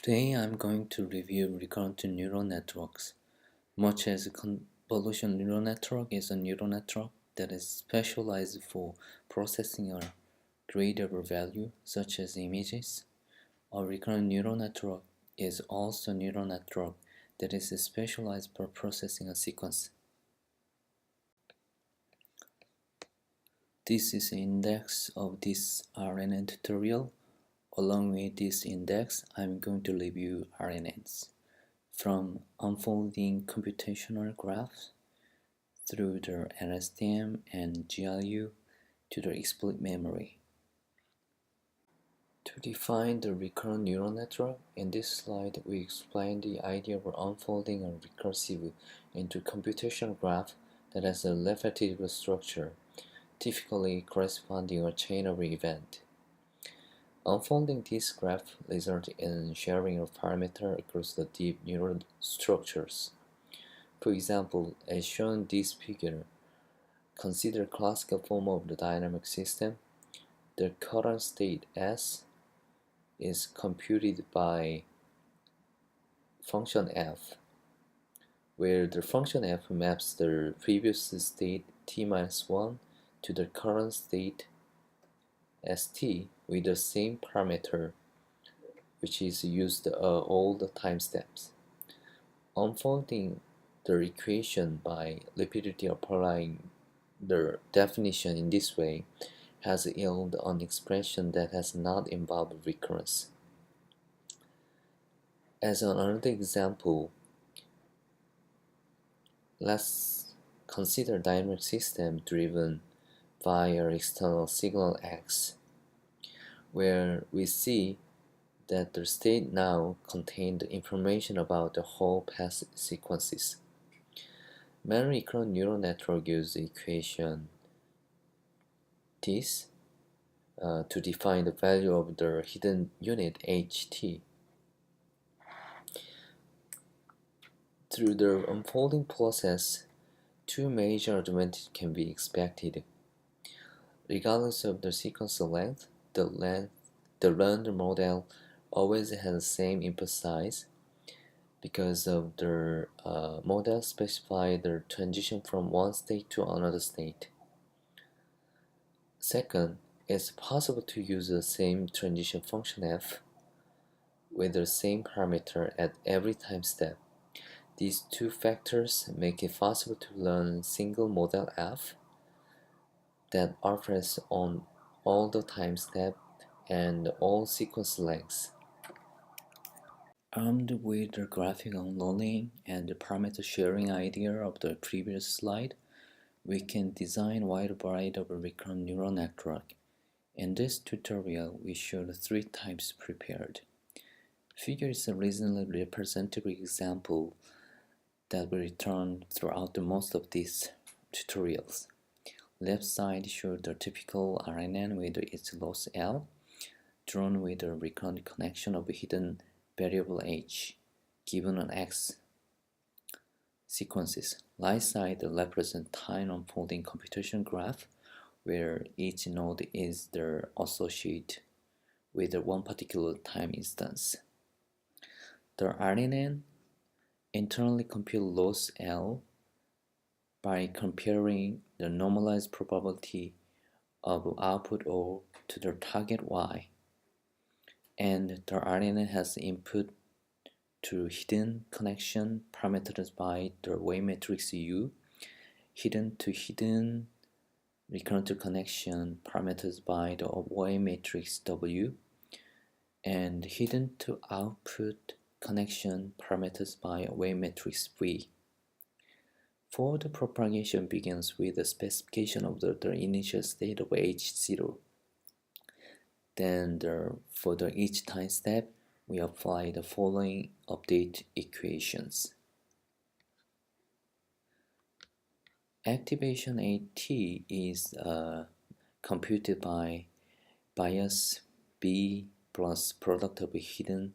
Today I'm going to review recurrent neural networks. Much as a convolutional neural network is a neural network that is specialized for processing a gradable value, such as images, a recurrent neural network is also a neural network that is specialized for processing a sequence. This is the index of this RNN tutorial. Along with this index, I'm going to review RNNs. From unfolding computational graphs through the LSTM and GRU to the explicit memory. To define the recurrent neural network, in this slide we explain the idea of unfolding a recursive into computational graph that has a repetitive structure, typically corresponding a chain of events. Unfolding this graph results in sharing of parameters across the deep neural structures. For example, as shown in this figure, consider classical form of the dynamic system. The current state S is computed by function f, where the function f maps the previous state t-1 to the current state st with the same parameter, which is used all the time steps. Unfolding the equation by repeatedly applying the definition in this way has yielded an expression that has not involved recurrence. As another example, let's consider dynamic system driven by our external signal x, where we see that the state now contains the information about the whole past sequences. Many recurrent neural networks use the equation this to define the value of the hidden unit ht. Through the unfolding process, two major advantages can be expected. Regardless of the sequence length, the learned model always has the same input size because of the model specify the transition from one state to another state. Second, it's possible to use the same transition function f with the same parameter at every time step. These two factors make it possible to learn single model f that operates on all the time steps and all sequence lengths. Armed with the graphic unloading and the parameter sharing idea of the previous slide, we can design a wide variety of a recurrent neural network. In this tutorial, we showed three types prepared. Figure is a reasonably representative example that will return throughout most of these tutorials. Left side shows the typical RNN with its loss L, drawn with a recurrent connection of a hidden variable h, given an x sequences. Right side represents time unfolding computation graph, where each node is the associate with one particular time instance. The RNN internally compute loss L by comparing the normalized probability of output O to the target Y, and the RNN has input to hidden connection parameterized by the weight matrix U, hidden to hidden recurrent connection parameterized by the weight matrix W, and hidden to output connection parameters by a weight matrix V. For the propagation begins with the specification of the initial state of H0. Then for each time step, we apply the following update equations. Activation AT is computed by bias B plus product of hidden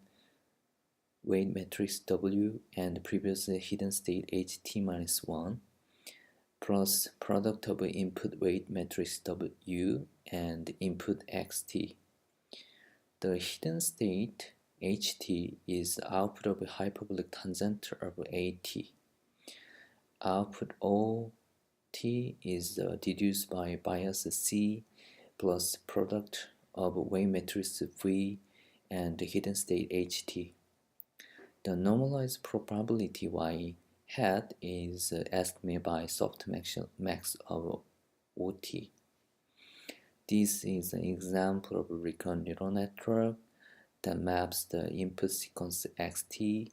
weight matrix W and previously hidden state HT-1 plus product of input weight matrix W and input XT. The hidden state ht is the output of a hyperbolic tangent of at. Output ot is deduced by bias c plus product of wave matrix v and the hidden state ht. The normalized probability y hat is estimated by softmax of ot. This is an example of a recurrent neural network that maps the input sequence xt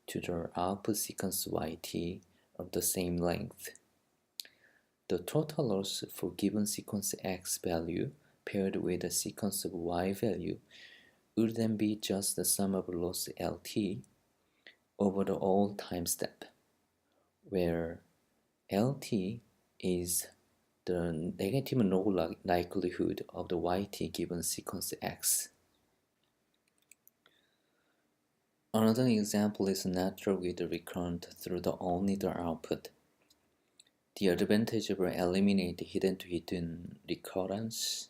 to the output sequence yt of the same length. The total loss for given sequence x value paired with a sequence of y value would then be just the sum of loss lt over the all time step, where lt is the negative node likelihood of the yt given sequence x. Another example is a network with a recurrent through the only-the output. The advantage of eliminating hidden-to-hidden recurrence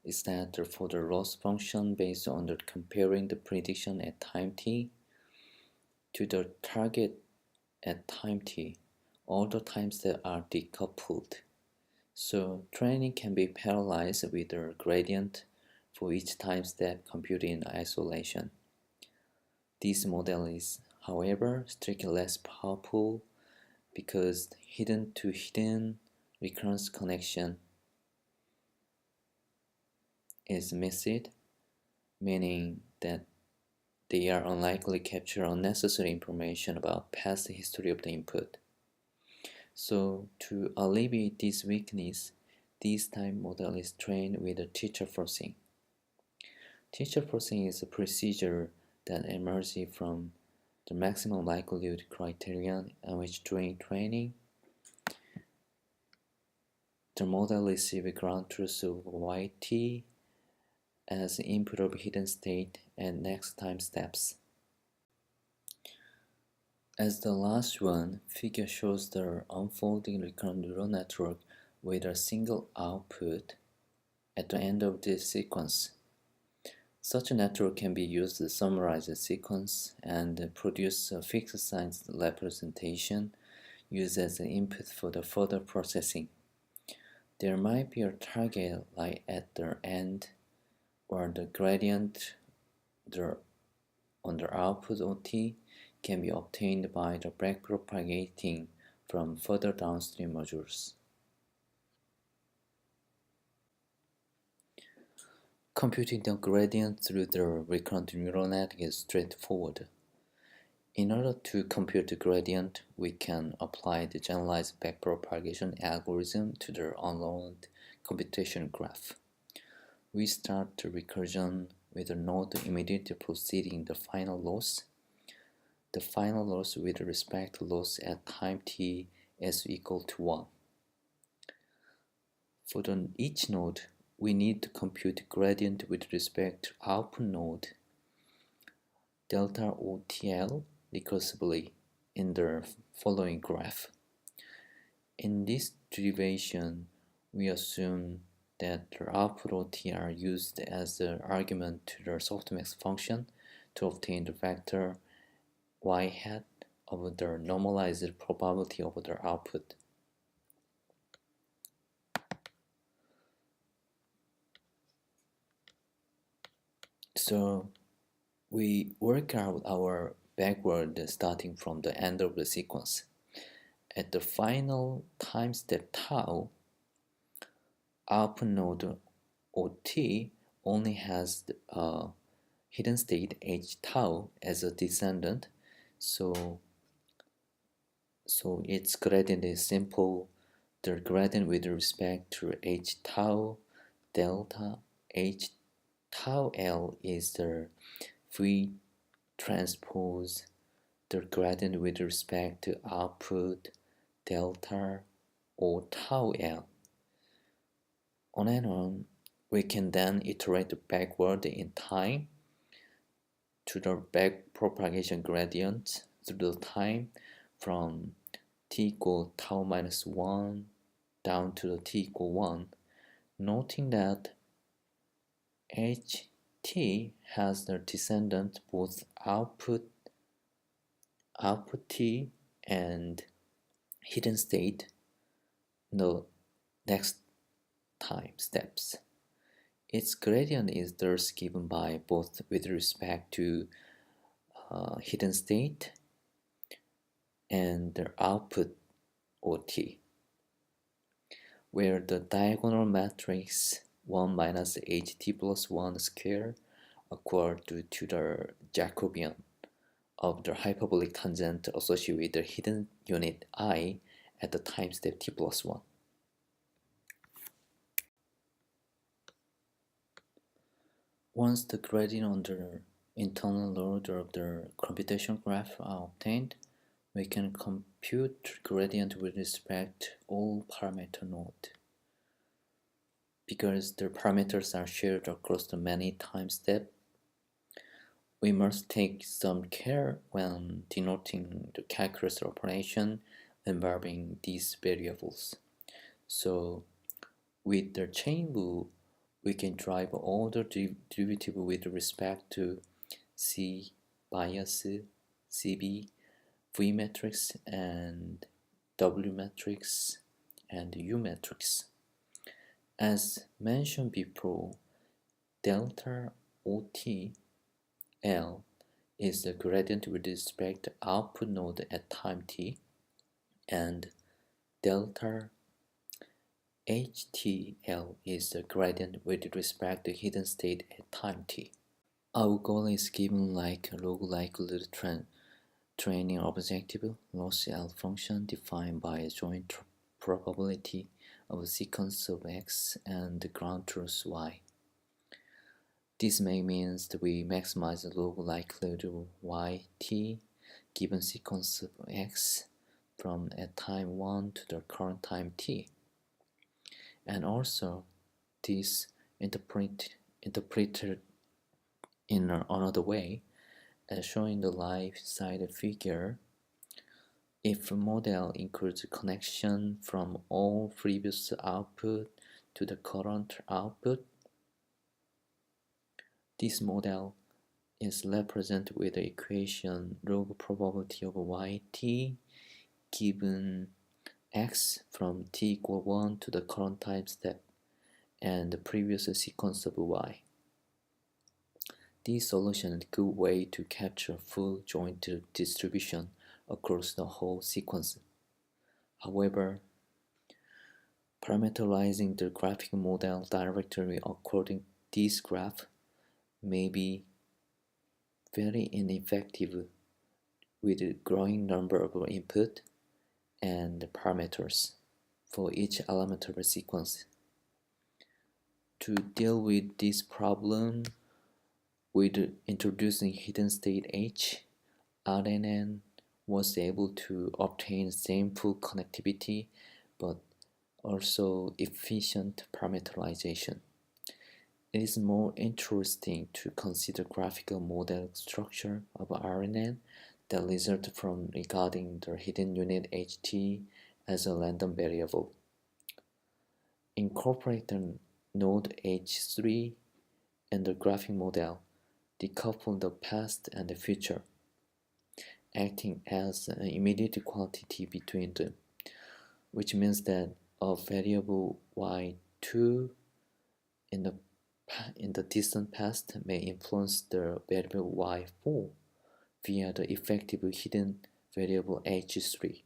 is that for the loss function based on the comparing the prediction at time t to the target at time t, all the times that are decoupled. So training can be parallelized with a gradient for each time step computed in isolation. This model is, however, strictly less powerful because hidden-to-hidden recurrence connection is missed, meaning that they are unlikely to capture unnecessary information about past history of the input. So to alleviate this weakness, this type model is trained with a teacher forcing. Teacher forcing is a procedure that emerges from the maximum likelihood criterion on which during training the model receives ground truth of yt as input of hidden state and next time steps. As the last one, figure shows the unfolding recurrent neural network with a single output at the end of this sequence. Such a network can be used to summarize a sequence and produce a fixed size representation used as an input for the further processing. There might be a target like at the end or the gradient on the output OT can be obtained by the backpropagating from further downstream modules. Computing the gradient through the recurrent neural net is straightforward. In order to compute the gradient, we can apply the generalized backpropagation algorithm to the unloaded computation graph. We start the recursion with a node immediately preceding the final loss. The final loss with respect to loss at time t is equal to 1. For each node, we need to compute gradient with respect to output node delta OTL recursively in the following graph. In this derivation, we assume that the output OT are used as the argument to the softmax function to obtain the vector y hat of the normalized probability of the output. So we work out our backward starting from the end of the sequence. At the final time step tau, output node OT only has a hidden state h tau as a descendant, so its gradient is simple. The gradient with respect to h tau delta h tau L is the V transpose the gradient with respect to output delta or tau L. On and on, we can then iterate backward in time to the backpropagation gradient through the time from t equal tau minus 1 down to the t equal 1, noting that h T has the descendant both output T and hidden state no next time steps. Its gradient is thus given by both with respect to hidden state and the output OT, where the diagonal matrix 1 minus ht plus 1 square equal to the Jacobian of the hyperbolic tangent associated with the hidden unit I at the time step t plus 1. Once the gradient on the internal order of the computation graph are obtained, we can compute gradient with respect to all parameter nodes. Because the parameters are shared across the many time steps, we must take some care when denoting the calculus operation involving these variables. So with the chain rule, we can drive all the derivative with respect to C bias, CB, V matrix, and W matrix, and U matrix. As mentioned before, delta OT L is the gradient with respect to output node at time t, and delta HTL is the gradient with respect to hidden state at time t. Our goal is given like a log likelihood training objective loss L function defined by a joint probability of a sequence of x and the ground truth y. This may means that we maximize the log likelihood of yt given sequence of x from at time 1 to the current time t. And also, this interpreted in another way, as shown in the left side figure. If a model includes a connection from all previous output to the current output, this model is represented with the equation log probability of yt given x from t equal 1 to the current time step and the previous sequence of y. This solution is a good way to capture full joint distribution across the whole sequence. However, parameterizing the graphical model directly according to this graph may be very ineffective with a growing number of input and parameters for each element of a sequence. To deal with this problem, with introducing hidden state H, RNN was able to obtain same full connectivity but also efficient parameterization. It is more interesting to consider graphical model structure of RNN that result from regarding the hidden unit HT as a random variable. Incorporate the node H3 in the graphic model, decouple the past and the future, acting as an immediate quantity between them, which means that a variable y2 in the distant past may influence the variable y4 via the effective hidden variable h3.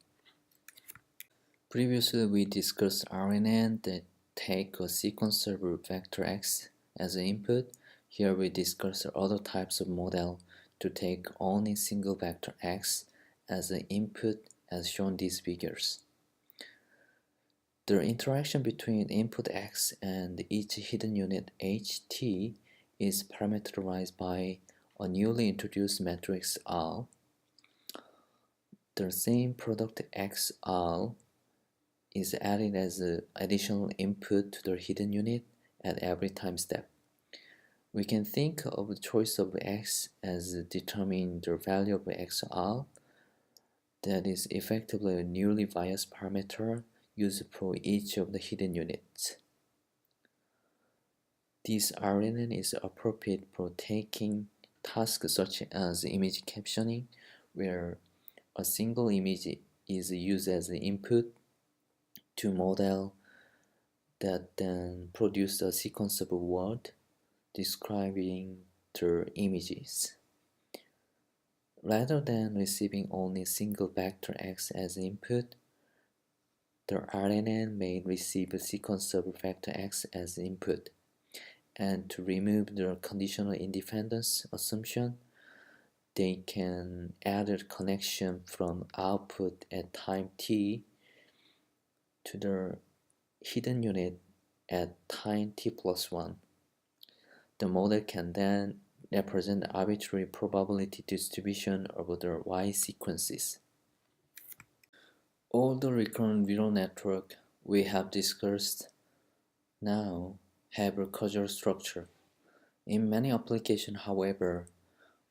Previously, we discussed RNN that take a sequence of vector x as an input. Here we discuss other types of model to take only single vector x as an input as shown in these figures. The interaction between input x and each hidden unit ht is parameterized by a newly introduced matrix R. The same product xr is added as an additional input to the hidden unit at every time step. We can think of the choice of x as determining the value of xr, that is effectively a newly biased parameter used for each of the hidden units. This RNN is appropriate for taking tasks such as image captioning, where a single image is used as the input to model that then produce a sequence of words describing the images. Rather than receiving only single vector X as input, the RNN may receive a sequence of vector X as input. And to remove the conditional independence assumption, they can add a connection from output at time t to the hidden unit at time t plus 1. The model can then represent the arbitrary probability distribution over the Y sequences. All the recurrent neural network we have discussed now have a causal structure. In many applications, however,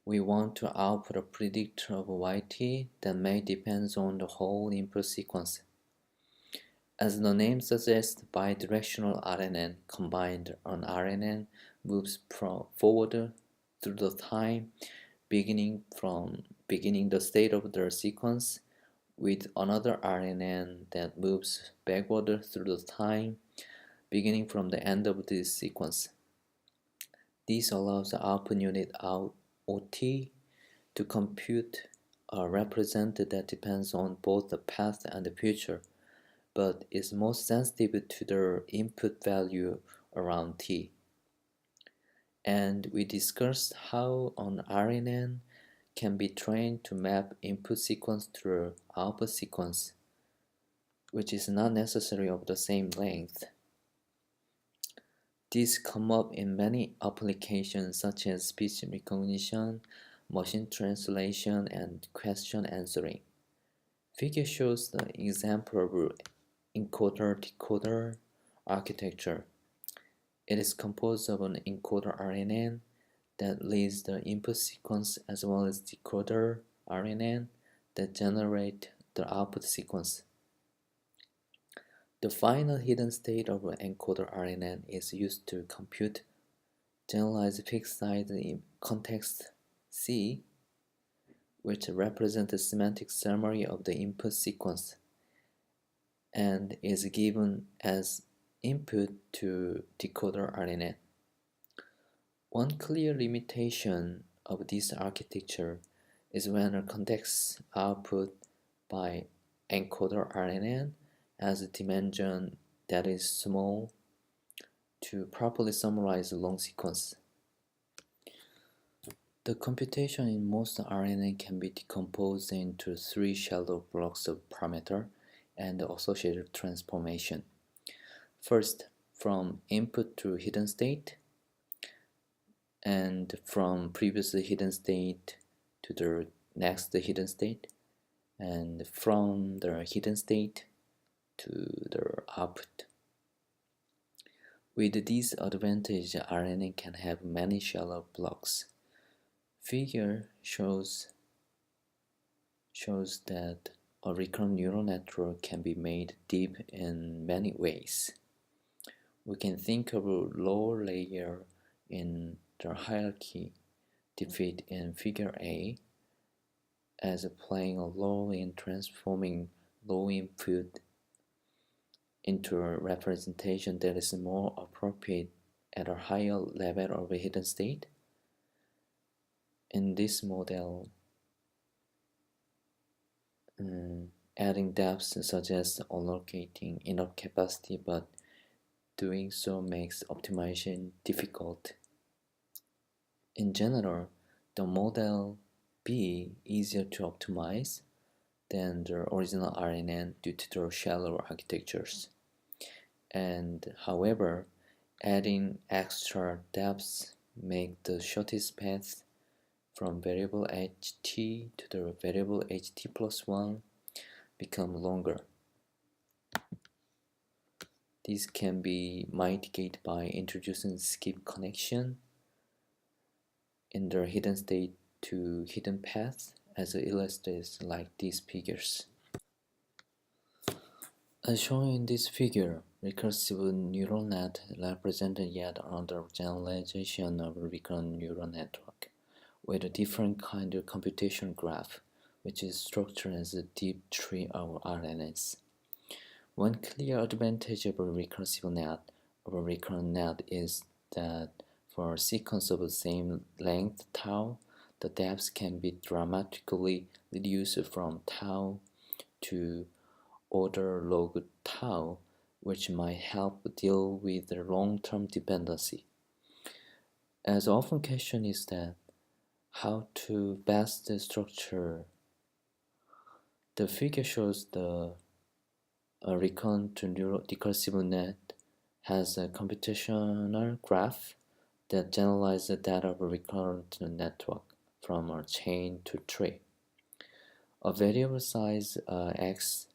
we want to output a predictor of YT that may depend on the whole input sequence. As the name suggests, bidirectional RNN combined an RNN moves forward through the time, beginning the state of the sequence with another RNN that moves backward through the time, beginning from the end of this sequence. This allows the output unit OT to compute a representative that depends on both the past and the future, but is most sensitive to the input value around t. And we discussed how an RNN can be trained to map input sequence to output sequence, which is not necessarily of the same length. These come up in many applications such as speech recognition, machine translation, and question answering. Figure shows the example of encoder-decoder architecture. It is composed of an encoder RNN that leads the input sequence as well as decoder RNN that generate the output sequence. The final hidden state of an encoder RNN is used to compute generalized fixed size in context C, which represents the semantic summary of the input sequence and is given as input to decoder RNN. One clear limitation of this architecture is when a context output by encoder RNN has a dimension that is small to properly summarize a long sequence. The computation in most RNN can be decomposed into 3 shallow blocks of parameter and the associated transformation. First, from input to hidden state, and from previously hidden state to the next hidden state, and from the hidden state to the output. With this advantage, RNN can have many shallow blocks. Figure shows that a recurrent neural network can be made deep in many ways. We can think of a lower layer in the hierarchy depicted in Figure A as playing a role in transforming low input into a representation that is more appropriate at a higher level of a hidden state. In this model, adding depth suggests allocating enough capacity, but doing so makes optimization difficult. In general, the model B is easier to optimize than the original RNN due to their shallower architectures. And however, adding extra depths make the shortest path from variable ht to the variable ht plus 1 become longer. This can be mitigated by introducing skip connection in the hidden state to hidden path as illustrated like these figures. As shown in this figure, Recursive neural net represented yet another generalization of a recurrent neural network, with a different kind of computation graph, which is structured as a deep tree of RNNs. One clear advantage of a recursive net over a recurrent net is that for a sequence of the same length tau, the depth can be dramatically reduced from tau to order log tau, which might help deal with the long-term dependency. As often question is that how to best structure. The figure shows the recurrent recursive net has a computational graph that generalizes the data of a recurrent network from a chain to tree. A variable size X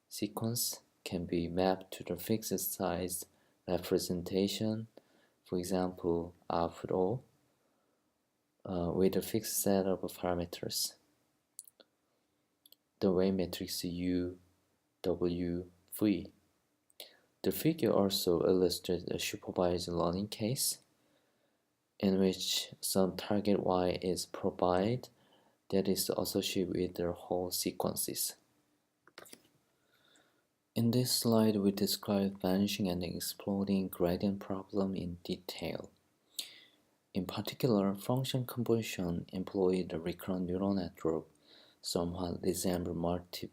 sequence can be mapped to the fixed size representation, for example, output O, with a fixed set of parameters. The weight matrix U, W, V. The figure also illustrates a supervised learning case in which some target Y is provided that is associated with the whole sequences. In this slide, we describe vanishing and exploding gradient problem in detail. In particular, function composition employed the recurrent neural network somewhat resemble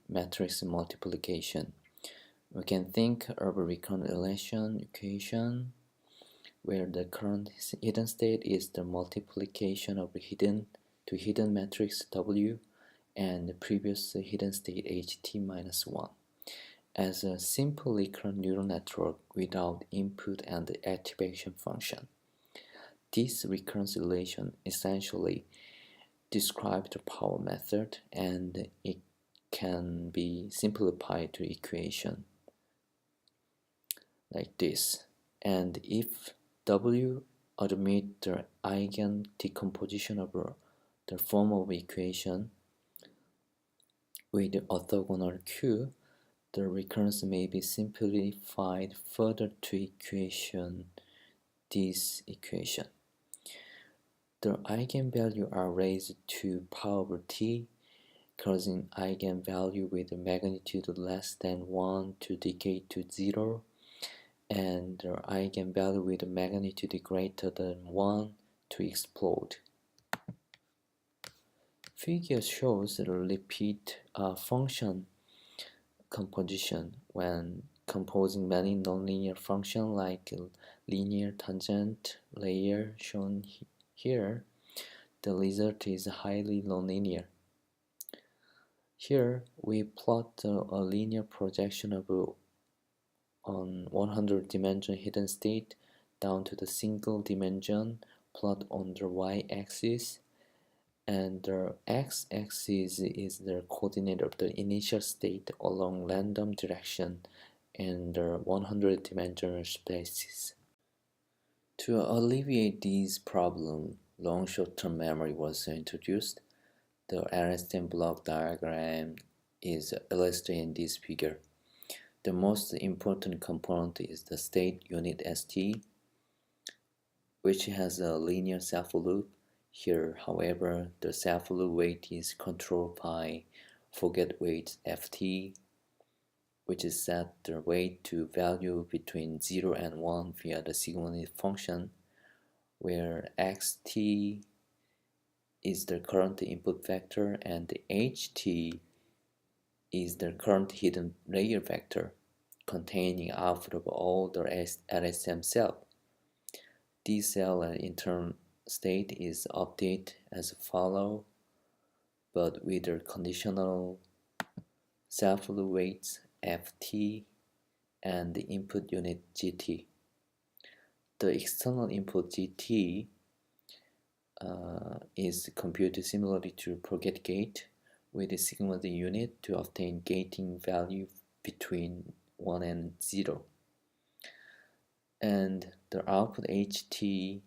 matrix multiplication. We can think of a recurrent relation equation where the current hidden state is the multiplication of hidden to hidden matrix W and the previous hidden state HT minus 1 as a simple recurrent neural network without input and activation function. This recurrence relation essentially describes the power method, and it can be simplified to equation like this. And if W admit the eigen decomposition of the form of equation with orthogonal Q, the recurrence may be simplified further to equation this equation. The eigenvalues are raised to power t, causing eigenvalue with a magnitude less than 1 to decay to 0, and the eigenvalue with a magnitude greater than 1 to explode. Figure shows the repeat function composition when composing many nonlinear functions like linear tangent layer shown here. The result is highly nonlinear. Here we plot a linear projection of on 100-dimension hidden state down to the single dimension plot on the y-axis, and the x-axis is the coordinate of the initial state along random direction in the 100-dimensional spaces. To alleviate these problems, long short-term memory was introduced. The LSTM block diagram is illustrated in this figure. The most important component is the state unit ST, which has a linear self-loop. Here, however, the self-loop weight is controlled by forget weight FT, which is set the weight to value between 0 and 1 via the sigma function, where xt is the current input vector and the ht is the current hidden layer vector containing output of all the LSTM cell. This cell and internal state is updated as follows, but with the conditional self-loop weights ft and the input unit gt. The external input gt is computed similarly to forget gate with a sigma the unit to obtain gating value between 1 and 0. And the output ht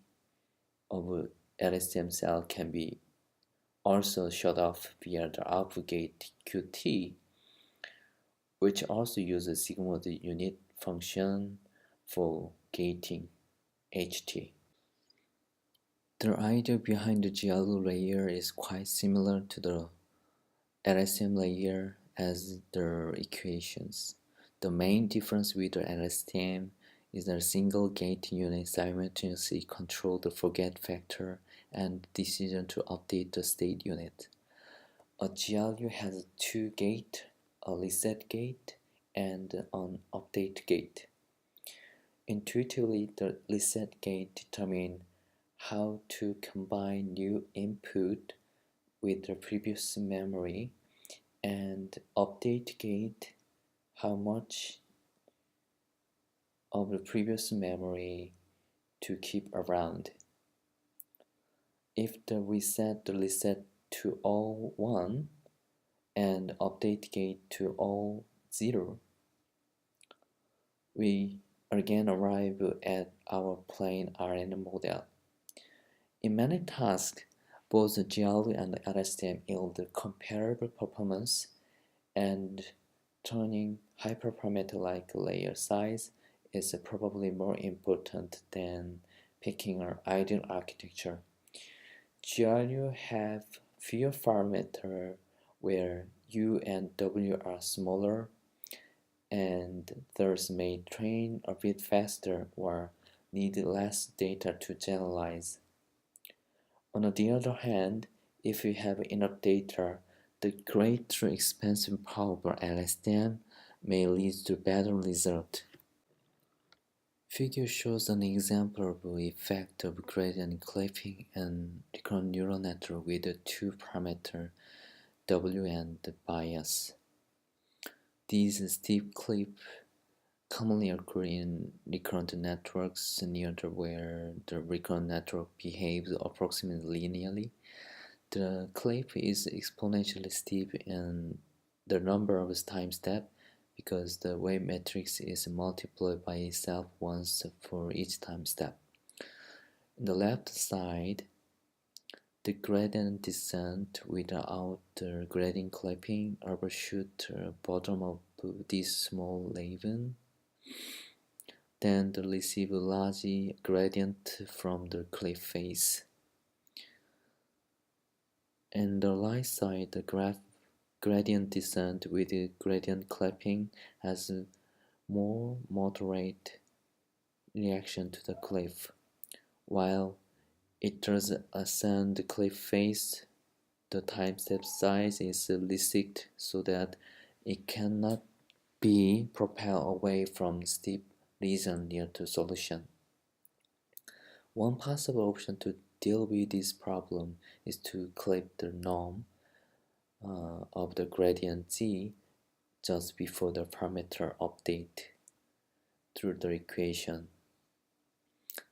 of LSTM cell can be also shut off via the output gate qt, which also uses sigma the unit function for gating HT. The idea behind the GLU layer is quite similar to the LSTM layer as their equations. The main difference with the LSTM is that a single gate unit simultaneously controls the forget factor and decision to update the state unit. A GLU has two gates, a reset gate and an update gate. Intuitively, the reset gate determines how to combine new input with the previous memory, and update gate how much of the previous memory to keep around. If we set the reset to all 1 and update gate to all 0, we again arrive at our plain RNN model. In many tasks, both the GLU and the LSTM yield comparable performance, and turning hyperparameter like layer size is probably more important than picking an ideal architecture. GLU have fewer parameters where U and W are smaller, and thus may train a bit faster or need less data to generalize. On the other hand, if you have enough data, the greater expansion power of LSTM may lead to better result. Figure shows an example of the effect of gradient clipping and recurrent neural network with the two parameters W and bias. These steep clips commonly occur in recurrent networks near where the recurrent network behaves approximately linearly. The clip is exponentially steep in the number of time steps because the weight matrix is multiplied by itself once for each time step. On the left side, the gradient descent without the gradient clipping overshoots the bottom of this small ravine. Then they receive a large gradient from the cliff face. On the right side, the gradient descent with the gradient clipping has a more moderate reaction to the cliff. While it does ascend the cliff face, the time step size is restricted so that it cannot be propelled away from steep region near to solution. One possible option to deal with this problem is to clip the norm of the gradient z just before the parameter update through the equation.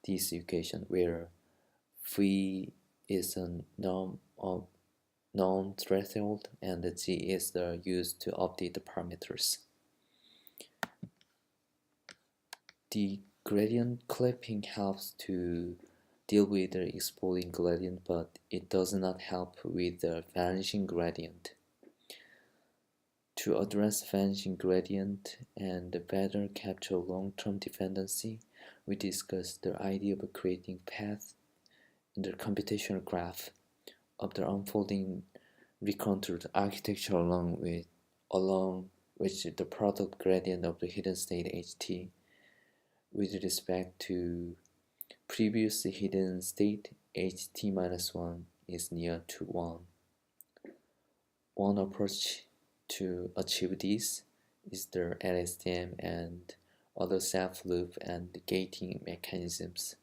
This equation where phi is a norm of non-threshold and the g is the used to update the parameters. The gradient clipping helps to deal with the exploding gradient, but it does not help with the vanishing gradient. To address vanishing gradient and better capture long-term dependency, we discussed the idea of creating paths in the computational graph of the unfolding recurrent architecture along which the product gradient of the hidden state HT with respect to previous hidden state HT-1 is near to 1. One approach to achieve this is the LSTM and other self-loop and gating mechanisms.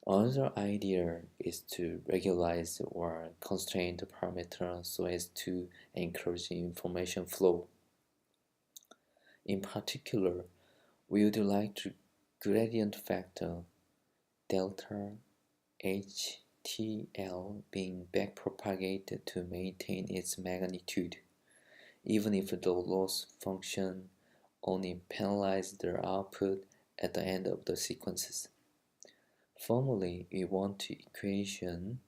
Another idea is to regularize or constrain the parameter so as to encourage information flow. In particular, we would like to gradient factor delta HTL being backpropagated to maintain its magnitude, even if the loss function only penalizes the output at the end of the sequences. Formally, we want the equation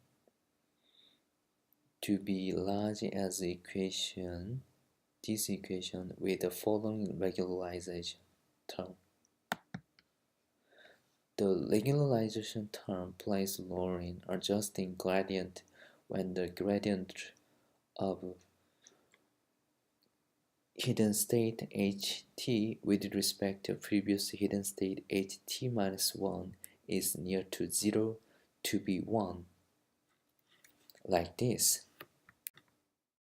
to be large as this equation with the following regularization term. The regularization term plays a role in adjusting gradient when the gradient of hidden state ht with respect to previous hidden state ht minus 1 is near to 0 to be 1, like this.